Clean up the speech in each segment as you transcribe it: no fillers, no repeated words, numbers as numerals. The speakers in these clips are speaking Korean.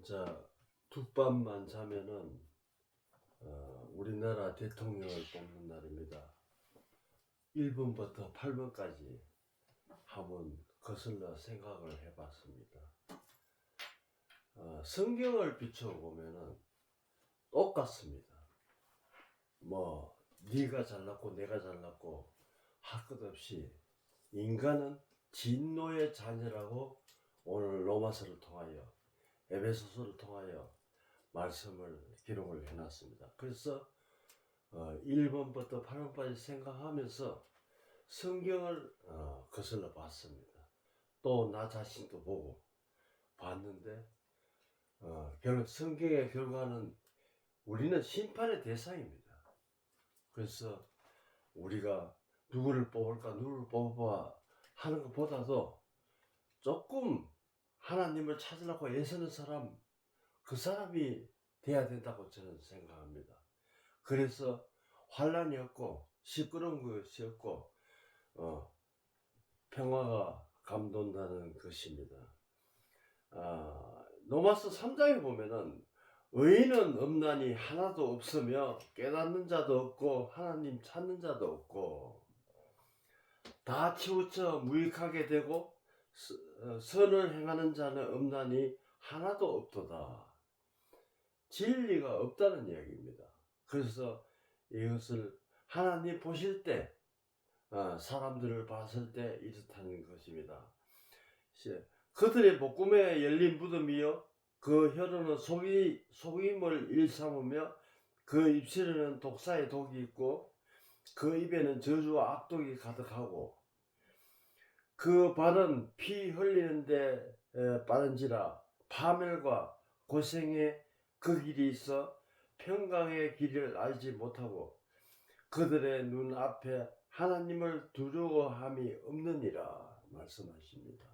자, 두밤만 자면은 우리나라 대통령을 뽑는 날입니다. 1번부터 8번까지 한번 거슬러 생각을 해봤습니다. 성경을 비춰보면은 똑같습니다. 뭐 네가 잘났고 내가 잘났고 할 것 없이 인간은 진노의 자녀라고 오늘 로마서를 통하여 에베소서를 통하여 말씀을 기록을 해놨습니다. 그래서 1번부터 8번까지 생각하면서 성경을 거슬러 봤습니다. 또 나 자신도 보고 봤는데 결국 성경의 결과는 우리는 심판의 대상입니다. 그래서 우리가 누구를 뽑을까 누구를 뽑아 하는 것보다도 조금 하나님을 찾으려고 애쓰는 사람, 그 사람이 돼야 된다고 저는 생각합니다. 그래서 환란이 없고 시끄러운 것이 없고 평화가 감돈다는 것입니다. 로마서 3장에 보면은 의인은 없나니 하나도 없으며 깨닫는 자도 없고 하나님 찾는 자도 없고 다 치우쳐 무익하게 되고 선을 행하는 자는 없나니 하나도 없도다. 진리가 없다는 이야기입니다. 그래서 이것을 하나님 보실 때 사람들을 봤을 때 이렇다는 것입니다. 그들의 목구멍에 열린 무덤이요 그 혀로는 속임을 일삼으며 그 입술에는 독사의 독이 있고 그 입에는 저주와 악독이 가득하고 그 발은 피 흘리는데 빠른지라 파멸과 고생의 그 길이 있어 평강의 길을 알지 못하고 그들의 눈앞에 하나님을 두려워함이 없느니라 말씀하십니다.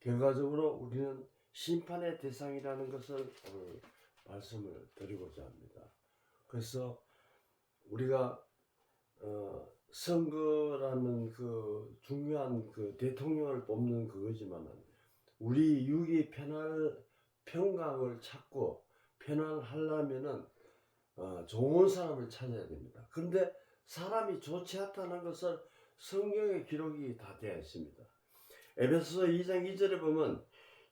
결과적으로 우리는 심판의 대상이라는 것을 오늘 말씀을 드리고자 합니다. 그래서 우리가 선거라는 그 중요한 그 대통령을 뽑는 그거지만은 우리 육이 평강을 찾고 편안하려면은 좋은 사람을 찾아야 됩니다. 그런데 사람이 좋지 않다는 것을 성경의 기록이 다 되어 있습니다. 에베소서 2장 2절에 보면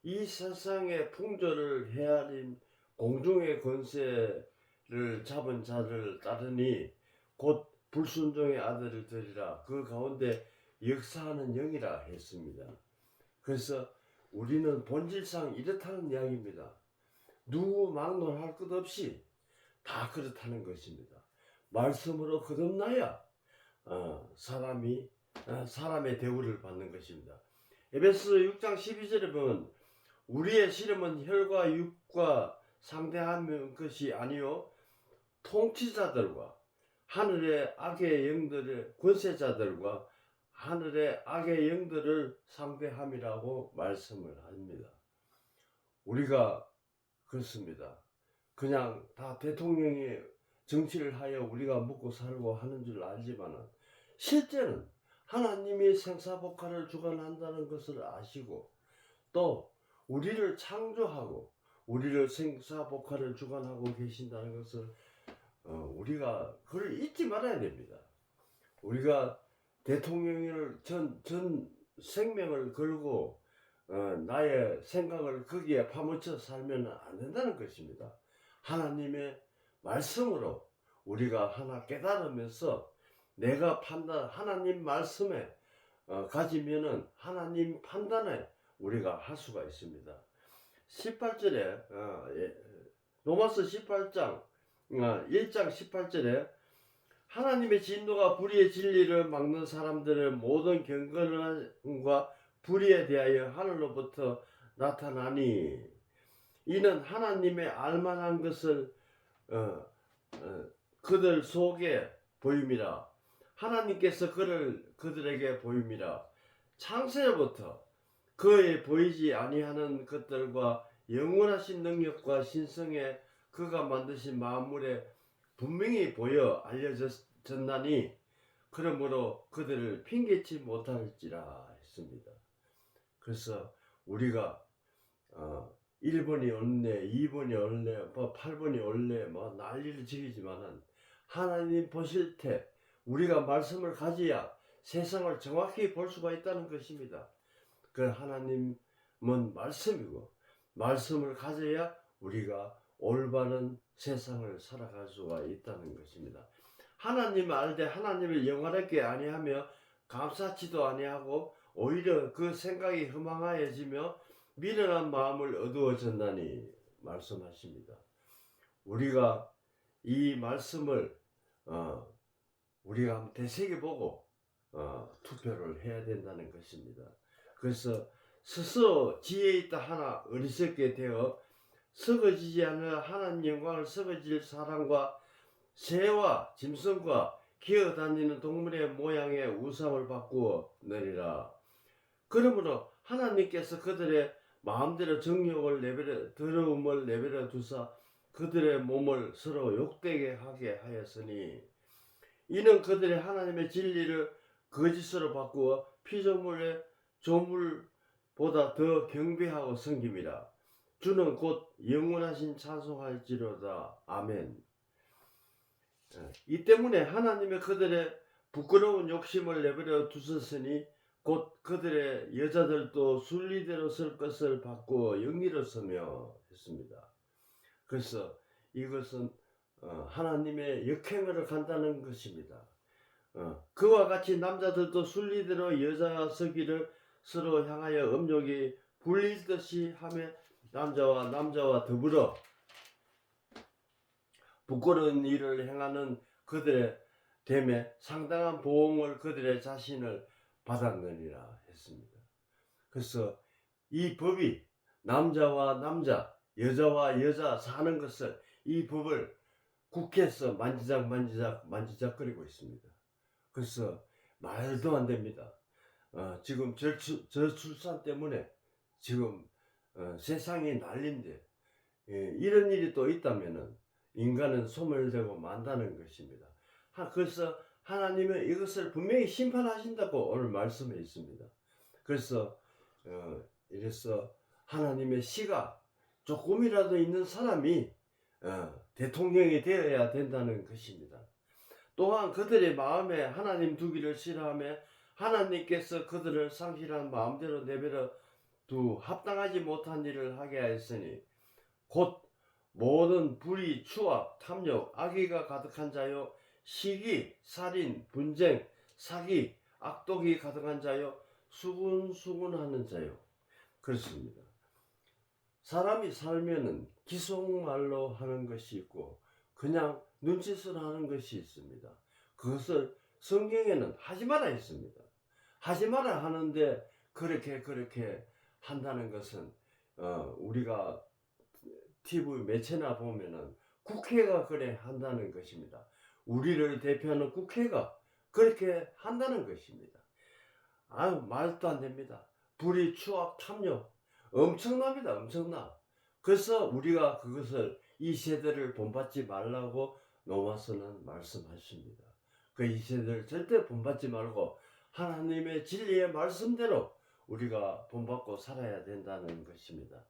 이 세상의 풍조를 헤아린 공중의 권세를 잡은 자를 따르니 곧 불순종의 아들을 들이라 그 가운데 역사하는 영이라 했습니다. 그래서 우리는 본질상 이렇다는 이야기입니다. 누구 막론할 것 없이 다 그렇다는 것입니다. 말씀으로 거듭나야 사람의 대우를 받는 것입니다. 에베소서 6장 12절에 보면 우리의 씨름은 혈과 육과 상대하는 것이 아니요 통치자들과 하늘의 악의 영들의 권세자들과 하늘의 악의 영들을 상대함이라고 말씀을 합니다. 우리가 그렇습니다. 그냥 다 대통령이 정치를 하여 우리가 먹고 살고 하는 줄 알지만 실제는 하나님이 생사복화를 주관한다는 것을 아시고 또 우리를 창조하고 우리를 생사복화를 주관하고 계신다는 것을 우리가 그걸 잊지 말아야 됩니다. 우리가 대통령을 전 생명을 걸고 나의 생각을 거기에 파묻혀 살면 안 된다는 것입니다. 하나님의 말씀으로 우리가 하나 깨달으면서 내가 하나님 말씀에 가지면은 하나님 판단에 우리가 할 수가 있습니다. 18절에 로마서 18장 1장 18절에 하나님의 진노가 불의의 진리를 막는 사람들의 모든 경건과 불의에 대하여 하늘로부터 나타나니 이는 하나님의 알만한 것을 그들 속에 보임이라. 하나님께서 그들에게 보임이라. 창세로부터 그의 보이지 아니하는 것들과 영원하신 능력과 신성에 그가 만드신 만물에 분명히 보여 알려졌나니 그러므로 그들을 핑계치 못할지라 했습니다. 그래서 우리가 1번이 올래, 2번이 올래, 뭐 8번이 올래, 뭐 난리를 지르지만은 하나님 보실 때 우리가 말씀을 가져야 세상을 정확히 볼 수가 있다는 것입니다. 그 하나님은 말씀이고 말씀을 가져야 우리가 올바른 세상을 살아갈 수가 있다는 것입니다. 하나님을 알되 하나님을 영원하게 아니하며 감사치도 아니하고 오히려 그 생각이 허망하여지며 미련한 마음을 어두워졌나니 말씀하십니다. 우리가 이 말씀을 우리가 한번 되새겨보고 투표를 해야 된다는 것입니다. 그래서 스스로 지혜 있다 하나 어리석게 되어 썩어지지 않을 하나님 영광을 썩어질 사람과 새와 짐승과 기어다니는 동물의 모양의 우상을 바꾸어 내리라. 그러므로 하나님께서 그들의 마음대로 정욕을 내버려 더러움을 내버려 두사 그들의 몸을 서로 욕되게 하게 하였으니 이는 그들의 하나님의 진리를 거짓으로 바꾸어 피조물의 조물보다 더 경배하고 섬김이라. 주는 곧 영원하신 찬송할지로다. 아멘. 이 때문에 하나님의 그들의 부끄러운 욕심을 내버려 두셨으니 곧 그들의 여자들도 순리대로 설 것을 바꾸어 영리로 서며 했습니다. 그래서 이것은 하나님의 역행으로 간다는 것입니다. 그와 같이 남자들도 순리대로 여자 서기를 서로 향하여 음욕이 불리듯이 하며 남자와 더불어 부끄러운 일을 행하는 그들의 됨에 상당한 보응을 그들의 자신을 받았느니라 했습니다. 그래서 이 법이 남자와 남자, 여자와 여자 사는 것을 이 법을 국회에서 만지작거리고 있습니다. 그래서 말도 안 됩니다. 지금 저출산 때문에 지금 세상이 난린데 이런 일이 또 있다면은 인간은 소멸되고 만다는 것입니다. 그래서 하나님은 이것을 분명히 심판하신다고 오늘 말씀해 있습니다. 그래서 이래서 하나님의 씨가 조금이라도 있는 사람이 대통령이 되어야 된다는 것입니다. 또한 그들의 마음에 하나님 두기를 싫어하며 하나님께서 그들을 상실한 마음대로 내버려 두 합당하지 못한 일을 하게 하였으니 곧 모든 불의, 추악, 탐욕, 악의가 가득한 자요 시기, 살인, 분쟁, 사기, 악독이 가득한 자요 수군수군하는 자요. 그렇습니다. 사람이 살면은 기속말로 하는 것이 있고 그냥 눈짓을 하는 것이 있습니다. 그것을 성경에는 하지 마라 했습니다. 하지 마라 하는데 그렇게 한다는 것은 우리가 TV 매체나 보면은 국회가 그래 한다는 것입니다. 우리를 대표하는 국회가 그렇게 한다는 것입니다. 말도 안 됩니다. 불의, 추악, 탐욕 엄청납니다. 엄청나. 그래서 우리가 그것을 이 세대를 본받지 말라고 로마서는 말씀하십니다. 그 이 세대를 절대 본받지 말고 하나님의 진리의 말씀대로 우리가 본받고 살아야 된다는 것입니다.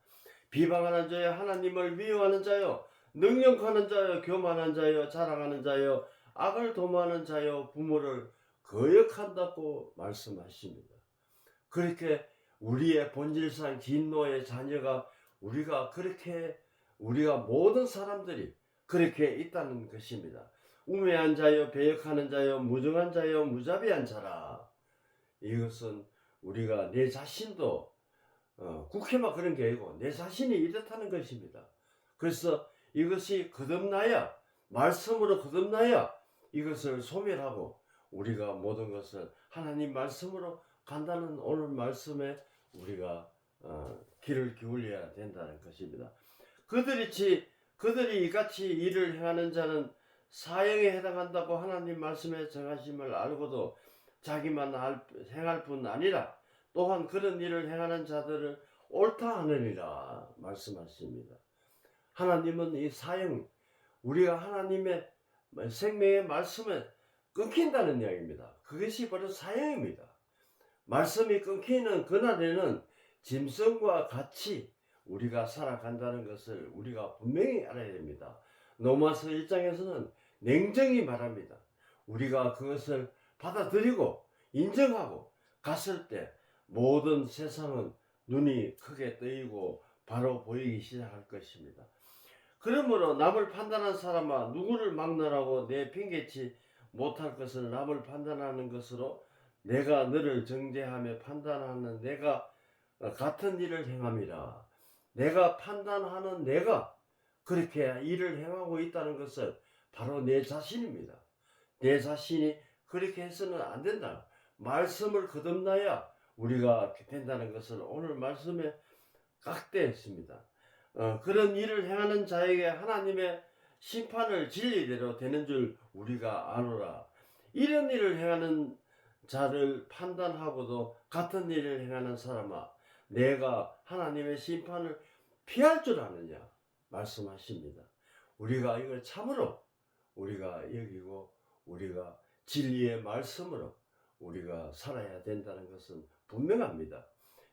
비방하는 자여 하나님을 미워하는 자여 능력하는 자여 교만한 자여 자랑하는 자여 악을 도모하는 자여 부모를 거역한다고 말씀하십니다. 그렇게 우리의 본질상 진노의 자녀가 우리가 모든 사람들이 그렇게 있다는 것입니다. 우매한 자여 배역하는 자여 무정한 자여 무자비한 자라. 이것은 우리가 내 자신도 국회만 그런 게 아니고 내 자신이 이렇다는 것입니다. 그래서 이것이 거듭나야 말씀으로 거듭나야 이것을 소멸하고 우리가 모든 것을 하나님 말씀으로 간다는 오늘 말씀에 우리가 귀를 기울여야 된다는 것입니다. 그들이 이같이 일을 행하는 자는 사형에 해당한다고 하나님 말씀에 정하심을 알고도 자기만 행할 뿐 아니라 또한 그런 일을 행하는 자들을 옳다 하느니라 말씀하십니다. 하나님은 이 사형, 우리가 하나님의 생명의 말씀에 끊긴다는 이야기입니다. 그것이 바로 사형입니다. 말씀이 끊기는 그날에는 짐승과 같이 우리가 살아간다는 것을 우리가 분명히 알아야 됩니다. 로마서 1장에서는 냉정히 말합니다. 우리가 그것을 받아들이고 인정하고 갔을 때 모든 세상은 눈이 크게 뜨이고 바로 보이기 시작할 것입니다. 그러므로 남을 판단한 사람아, 누구를 막론하고 내 핑계치 못할 것을 남을 판단하는 것으로 내가 너를 정죄하며 판단하는 내가 같은 일을 행함이라. 내가 판단하는 내가 그렇게 일을 행하고 있다는 것은 바로 내 자신입니다. 내 자신이 그렇게 해서는 안 된다. 말씀을 거듭나야 우리가 된다는 것을 오늘 말씀에 각대했습니다. 그런 일을 행하는 자에게 하나님의 심판을 진리대로 되는 줄 우리가 아노라. 이런 일을 행하는 자를 판단하고도 같은 일을 행하는 사람아, 내가 하나님의 심판을 피할 줄 아느냐 말씀하십니다. 우리가 이걸 참으로 우리가 여기고 우리가 진리의 말씀으로 우리가 살아야 된다는 것은 분명합니다.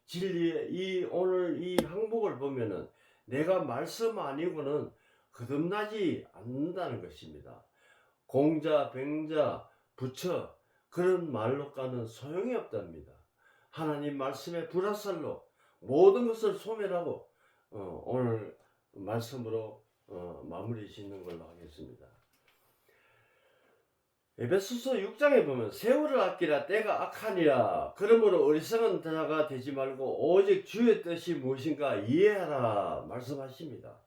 진리의 오늘 이 항목을 보면은 내가 말씀 아니고는 거듭나지 않는다는 것입니다. 공자, 병자, 부처 그런 말로가는 소용이 없답니다. 하나님 말씀의 불화살로 모든 것을 소멸하고 오늘 말씀으로 마무리 짓는 걸로 하겠습니다. 에베소서 6장에 보면 세월을 아끼라 때가 악하니라. 그러므로 어리석은 자가 되지 말고 오직 주의 뜻이 무엇인가 이해하라 말씀하십니다.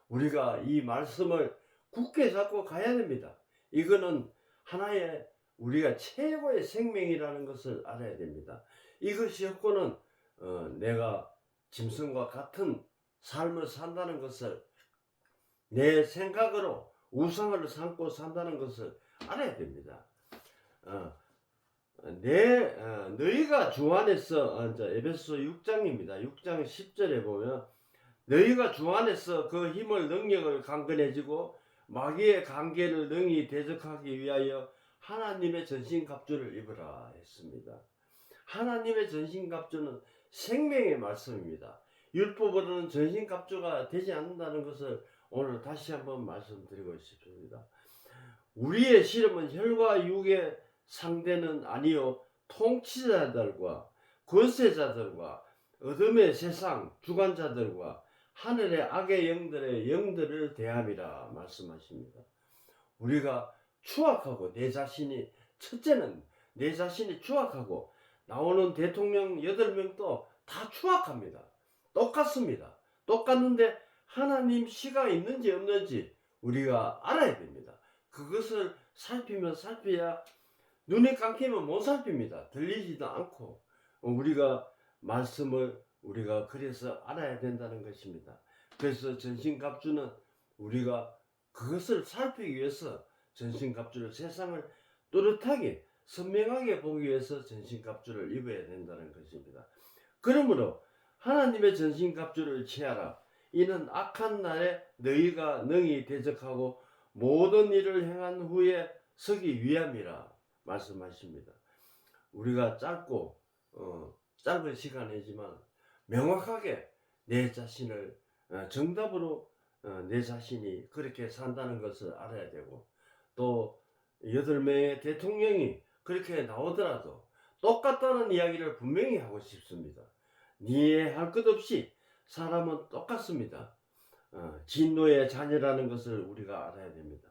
우리가 이 말씀을 굳게 잡고 가야 됩니다. 이거는 하나의 우리가 최고의 생명이라는 것을 알아야 됩니다. 이것이 없고는 내가 짐승과 같은 삶을 산다는 것을, 내 생각으로 우상을 삼고 산다는 것을 알아야 됩니다. 너희가 주 안에서, 에베소 6장입니다. 6장 10절에 보면 너희가 주 안에서 그 힘을 능력을 강건해지고 마귀의 관계를 능히 대적하기 위하여 하나님의 전신갑주를 입으라 했습니다. 하나님의 전신갑주는 생명의 말씀입니다. 율법으로는 전신갑주가 되지 않는다는 것을 오늘 다시 한번 말씀드리고 싶습니다. 우리의 씨름은 혈과 육의 상대는 아니요 통치자들과 권세자들과 어둠의 세상 주관자들과 하늘의 악의 영들을 대함이라 말씀하십니다. 우리가 추악하고 첫째는 내 자신이 추악하고 나오는 대통령 8명도 다 추악합니다. 똑같습니다. 똑같는데 하나님 시가 있는지 없는지 우리가 알아야 됩니다. 그것을 살펴야 눈에 감기면 못 살핍니다. 들리지도 않고 우리가 말씀을 우리가 그래서 알아야 된다는 것입니다. 그래서 전신갑주는 우리가 그것을 살피기 위해서 전신갑주를 세상을 또렷하게 선명하게 보기 위해서 전신갑주를 입어야 된다는 것입니다. 그러므로 하나님의 전신갑주를 취하라. 이는 악한 날에 너희가 능히 대적하고 모든 일을 행한 후에 서기 위함이라 말씀하십니다. 우리가 짧은 시간이지만 명확하게 내 자신을 정답으로 내 자신이 그렇게 산다는 것을 알아야 되고, 또 8명의 대통령이 그렇게 나오더라도 똑같다는 이야기를 분명히 하고 싶습니다. 이해할 것 없이 사람은 똑같습니다. 진노의 자녀라는 것을 우리가 알아야 됩니다.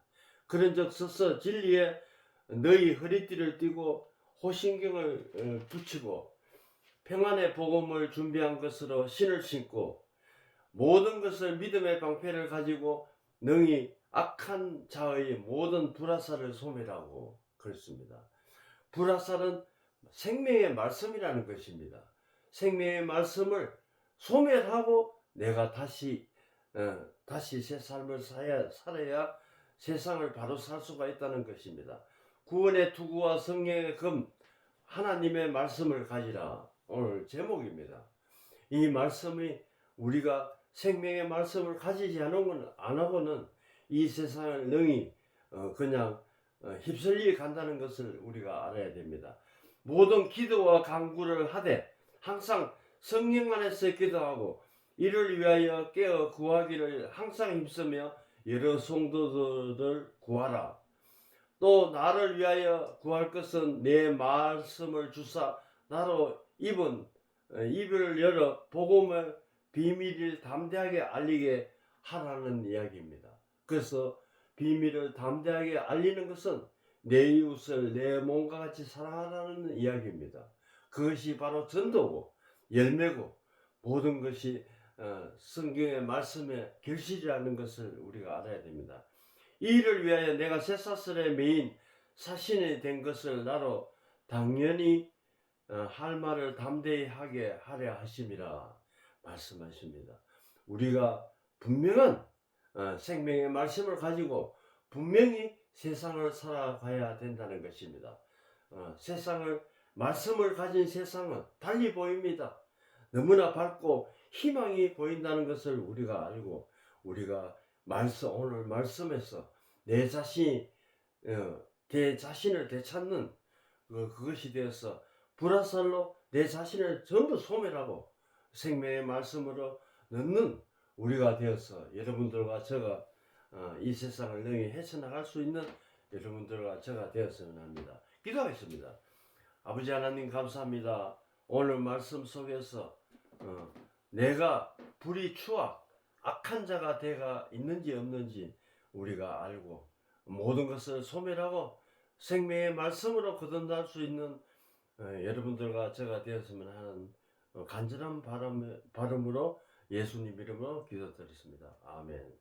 그런즉 서서 진리에 너희 허리띠를 띠고 호신경을 붙이고 평안의 복음을 준비한 것으로 신을 신고 모든 것을 믿음의 방패를 가지고 능히 악한 자의 모든 불화살을 소멸하고 그렇습니다. 불화살은 생명의 말씀이라는 것입니다. 생명의 말씀을 소멸하고 내가 다시 새 삶을 살아야 세상을 바로 살 수가 있다는 것입니다. 구원의 투구와 성령의 금 하나님의 말씀을 가지라 오늘 제목입니다. 이 말씀이 우리가 생명의 말씀을 가지지 않고는 이 세상을 능히 그냥 휩쓸려 간다는 것을 우리가 알아야 됩니다. 모든 기도와 간구를 하되 항상 성령 안에서 기도하고 이를 위하여 깨어 구하기를 항상 힘쓰며 여러 성도들을 구하라. 또 나를 위하여 구할 것은 내 말씀을 주사 나로 입을 열어 복음의 비밀을 담대하게 알리게 하라는 이야기입니다. 그래서 비밀을 담대하게 알리는 것은 내 이웃을 내 몸과 같이 사랑하라는 이야기입니다. 그것이 바로 전도고 열매고 모든 것이 성경의 말씀의 결실이라는 것을 우리가 알아야 됩니다. 이 일을 위하여 내가 쇠사슬에 매인 사신이 된 것을 나로 당연히 할 말을 담대히 하게 하려 하심이라 말씀하십니다. 우리가 분명한 생명의 말씀을 가지고 분명히 세상을 살아가야 된다는 것입니다. 말씀을 가진 세상은 달리 보입니다. 너무나 밝고 희망이 보인다는 것을 우리가 알고 우리가 오늘 말씀에서 내 자신을 되찾는 그것이 되어서 불화살로 내 자신을 전부 소멸하고 생명의 말씀으로 넣는 우리가 되어서 여러분들과 제가 이 세상을 능히 헤쳐나갈 수 있는 여러분들과 제가 되었으면 합니다. 기도하겠습니다. 아버지 하나님 감사합니다. 오늘 말씀 속에서 내가 불의 추악 악한 자가 되가 있는지 없는지 우리가 알고 모든 것을 소멸하고 생명의 말씀으로 거듭날 수 있는 여러분들과 제가 되었으면 하는 간절한 바람으로 예수님 이름으로 기도드렸습니다. 아멘.